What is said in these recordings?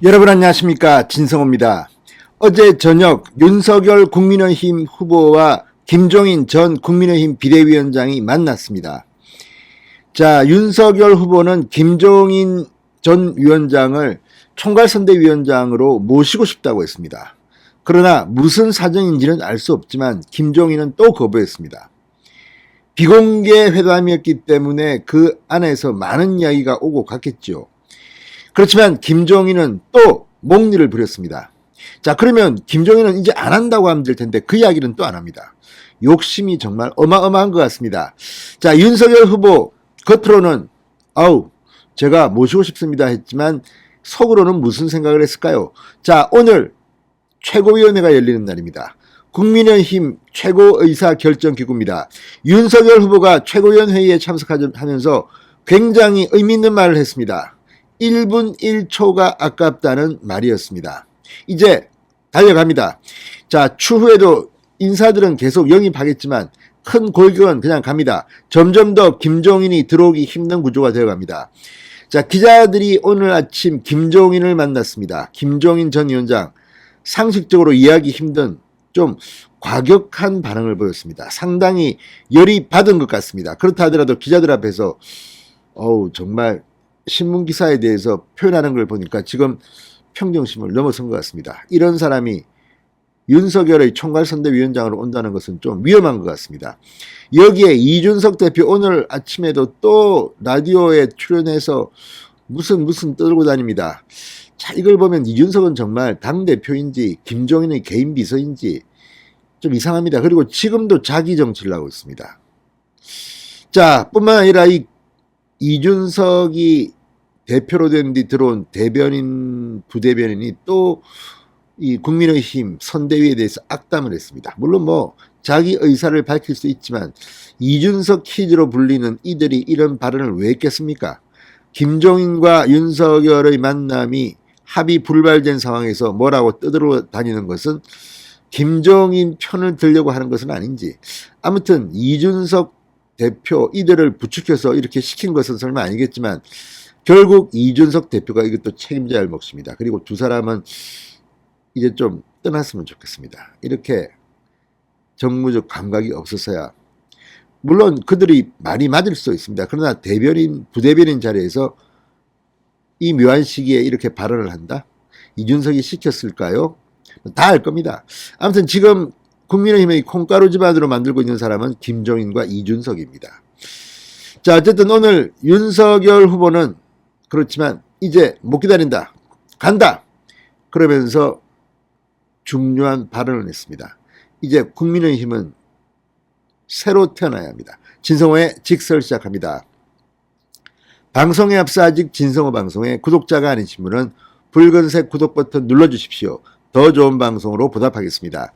여러분 안녕하십니까, 진성호입니다. 어제 저녁 윤석열 국민의힘 후보와 김종인 전 국민의힘 비대위원장이 만났습니다. 자, 윤석열 후보는 김종인 전 위원장을 총괄선대위원장으로 모시고 싶다고 했습니다. 그러나 무슨 사정인지는 알 수 없지만 김종인은 또 거부했습니다. 비공개 회담이었기 때문에 그 안에서 많은 이야기가 오고 갔겠죠. 그렇지만 김종인은 또 목리를 부렸습니다. 자, 그러면 김종인은 이제 안 한다고 하면 될 텐데 그 이야기는 또 안 합니다. 욕심이 정말 어마어마한 것 같습니다. 자, 윤석열 후보 겉으로는 제가 모시고 싶습니다 했지만 속으로는 무슨 생각을 했을까요? 자, 오늘 최고위원회가 열리는 날입니다. 국민의힘 최고의사결정기구입니다. 윤석열 후보가 최고위원회의에 참석하면서 굉장히 의미 있는 말을 했습니다. 1분 1초가 아깝다는 말이었습니다. 이제 달려갑니다. 자, 추후에도 인사들은 계속 영입하겠지만 큰 골격은 그냥 갑니다. 점점 더 김종인이 들어오기 힘든 구조가 되어갑니다. 자, 기자들이 오늘 아침 김종인을 만났습니다. 김종인 전 위원장, 상식적으로 이해하기 힘든 좀 과격한 반응을 보였습니다. 상당히 열이 받은 것 같습니다. 그렇다 하더라도 기자들 앞에서 정말 신문기사에 대해서 표현하는 걸 보니까 지금 평정심을 넘어선 것 같습니다. 이런 사람이 윤석열의 총괄선대위원장으로 온다는 것은 좀 위험한 것 같습니다. 여기에 이준석 대표 오늘 아침에도 또 라디오에 출연해서 무슨 떠들고 다닙니다. 자, 이걸 보면 이준석은 정말 당대표인지 김종인의 개인 비서인지 좀 이상합니다. 그리고 지금도 자기 정치를 하고 있습니다. 자, 뿐만 아니라 이준석이 대표로 된 뒤 들어온 대변인, 부대변인이 또 이 국민의힘 선대위에 대해서 악담을 했습니다. 물론 자기 의사를 밝힐 수 있지만 이준석 키즈로 불리는 이들이 이런 발언을 왜 했겠습니까? 김종인과 윤석열의 만남이 합의 불발된 상황에서 뭐라고 떠들어 다니는 것은 김종인 편을 들려고 하는 것은 아닌지, 아무튼 이준석 대표 이들을 부추겨서 이렇게 시킨 것은 설마 아니겠지만 결국 이준석 대표가 이것도 책임져야 할 몫입니다. 그리고 두 사람은 이제 좀 떠났으면 좋겠습니다. 이렇게 정무적 감각이 없어서야, 물론 그들이 많이 맞을 수 있습니다. 그러나 대변인, 부대변인 자리에서 이 묘한 시기에 이렇게 발언을 한다? 이준석이 시켰을까요? 다 알 겁니다. 아무튼 지금 국민의힘의 콩가루 집안으로 만들고 있는 사람은 김종인과 이준석입니다. 자, 어쨌든 오늘 윤석열 후보는 그렇지만 이제 못 기다린다, 간다, 그러면서 중요한 발언을 했습니다. 이제 국민의힘은 새로 태어나야 합니다. 진성호의 직설 시작합니다. 방송에 앞서 아직 진성호 방송에 구독자가 아니신 분은 붉은색 구독 버튼 눌러주십시오. 더 좋은 방송으로 보답하겠습니다.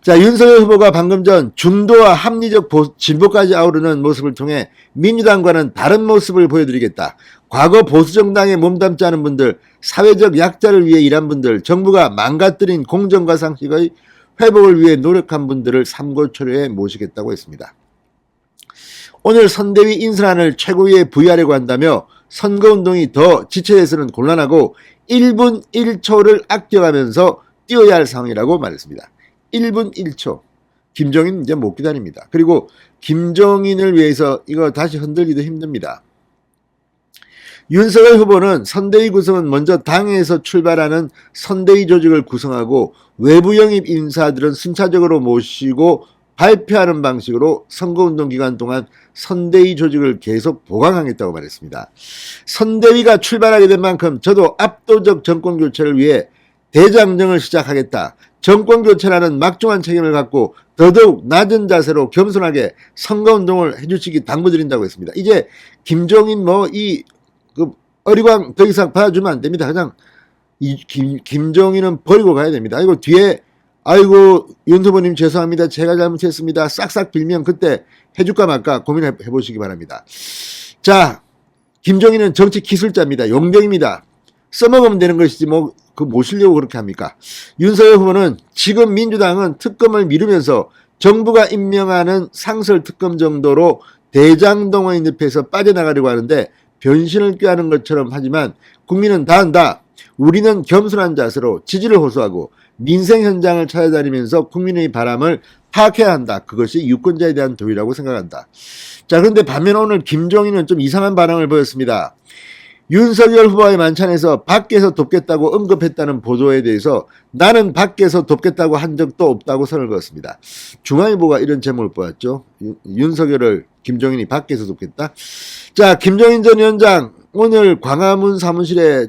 자, 윤석열 후보가 방금 전 중도와 합리적 진보까지 아우르는 모습을 통해 민주당과는 다른 모습을 보여드리겠다. 과거 보수정당에 몸담지 않은 분들, 사회적 약자를 위해 일한 분들, 정부가 망가뜨린 공정과 상식의 회복을 위해 노력한 분들을 삼고초려에 모시겠다고 했습니다. 오늘 선대위 인선안을 최고위에 부의하려고 한다며 선거운동이 더 지체돼서는 곤란하고 1분 1초를 아껴가면서 뛰어야 할 상황이라고 말했습니다. 1분 1초. 김종인 이제 못 기다립니다. 그리고 김종인을 위해서 이거 다시 흔들기도 힘듭니다. 윤석열 후보는 선대위 구성은 먼저 당에서 출발하는 선대위 조직을 구성하고 외부 영입 인사들은 순차적으로 모시고 발표하는 방식으로 선거운동 기간 동안 선대위 조직을 계속 보강하겠다고 말했습니다. 선대위가 출발하게 된 만큼 저도 압도적 정권교체를 위해 대장정을 시작하겠다. 정권교체라는 막중한 책임을 갖고 더더욱 낮은 자세로 겸손하게 선거운동을 해주시기 당부드린다고 했습니다. 이제 김종인 어리광 더 이상 봐주면 안 됩니다. 그냥 김종인은 버리고 가야 됩니다. 아이고 뒤에 윤 후보님 죄송합니다, 제가 잘못했습니다, 싹싹 빌면 그때 해줄까 말까 고민해 보시기 바랍니다. 자, 김종인은 정치 기술자입니다. 용병입니다. 써먹으면 되는 것이지 모시려고 그렇게 합니까? 윤석열 후보는 지금 민주당은 특검을 미루면서 정부가 임명하는 상설 특검 정도로 대장동의 늪에서 빠져나가려고 하는데 변신을 꾀하는 것처럼 하지만 국민은 다 안다. 우리는 겸손한 자세로 지지를 호소하고 민생 현장을 찾아다니면서 국민의 바람을 파악해야 한다. 그것이 유권자에 대한 도리라고 생각한다. 자, 그런데 반면 오늘 김종인은 좀 이상한 반응을 보였습니다. 윤석열 후보의 만찬에서 밖에서 돕겠다고 언급했다는 보도에 대해서 나는 밖에서 돕겠다고 한 적도 없다고 선을 그었습니다. 중앙일보가 이런 제목을 보았죠. 윤석열을 김종인이 밖에서 돕겠다. 자, 김종인 전 위원장 오늘 광화문 사무실에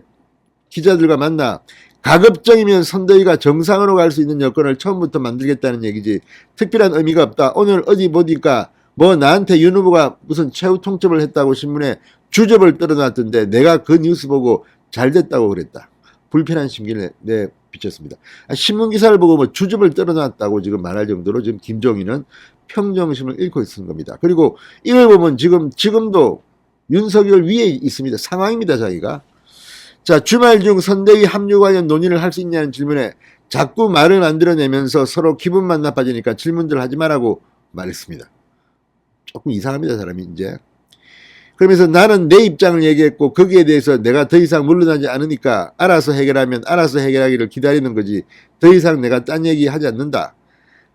기자들과 만나 가급적이면 선대위가 정상으로 갈 수 있는 여건을 처음부터 만들겠다는 얘기지 특별한 의미가 없다. 오늘 어디 보니까 뭐 나한테 윤 후보가 무슨 최후 통첩을 했다고 신문에 주접을 떨어놨던데 내가 그 뉴스 보고 잘 됐다고 그랬다. 불편한 심기를 내비쳤습니다. 신문 기사를 보고 뭐 주접을 떨어놨다고 지금 말할 정도로 지금 김종인은 평정심을 잃고 있는 겁니다. 그리고 이걸 보면 지금도 윤석열 위에 있습니다. 상황입니다, 자기가. 자, 주말 중 선대위 합류 관련 논의를 할 수 있냐는 질문에 자꾸 말을 만들어내면서 서로 기분만 나빠지니까 질문들 하지 말라고 말했습니다. 조금 이상합니다, 사람이 이제. 그러면서 나는 내 입장을 얘기했고 거기에 대해서 내가 더 이상 물러나지 않으니까 알아서 해결하면 알아서 해결하기를 기다리는 거지 더 이상 내가 딴 얘기 하지 않는다.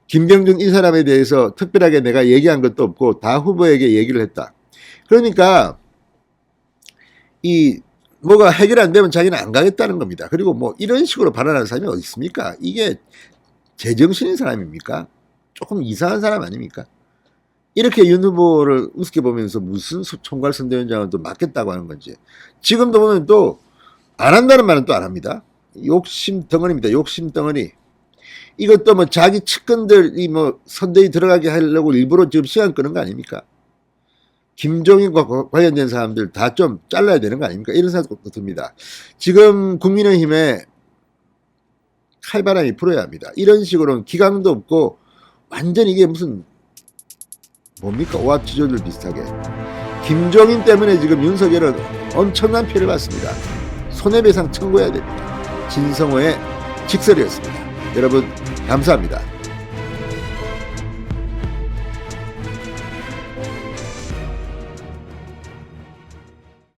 김병준 이 사람에 대해서 특별하게 내가 얘기한 것도 없고 다 후보에게 얘기를 했다. 그러니까 뭐가 해결 안 되면 자기는 안 가겠다는 겁니다. 그리고 뭐 이런 식으로 발언하는 사람이 어디 있습니까? 이게 제정신인 사람입니까? 조금 이상한 사람 아닙니까? 이렇게 윤 후보를 우습게 보면서 무슨 총괄 선대위원장을 또 맡겠다고 하는 건지. 지금도 보면 또 안 한다는 말은 또 안 합니다. 욕심 덩어리입니다. 욕심 덩어리. 이것도 뭐 자기 측근들이 뭐 선대위 들어가게 하려고 일부러 지금 시간 끄는 거 아닙니까? 김종인과 관련된 사람들 다 좀 잘라야 되는 거 아닙니까? 이런 생각도 듭니다. 지금 국민의힘에 칼바람이 불어야 합니다. 이런 식으로는 기강도 없고 완전히 이게 무슨 뭡니까? 오합지졸들 비슷하게. 김종인 때문에 지금 윤석열은 엄청난 피해를 받습니다. 손해배상 청구해야 됩니다. 진성호의 직설이었습니다. 여러분 감사합니다.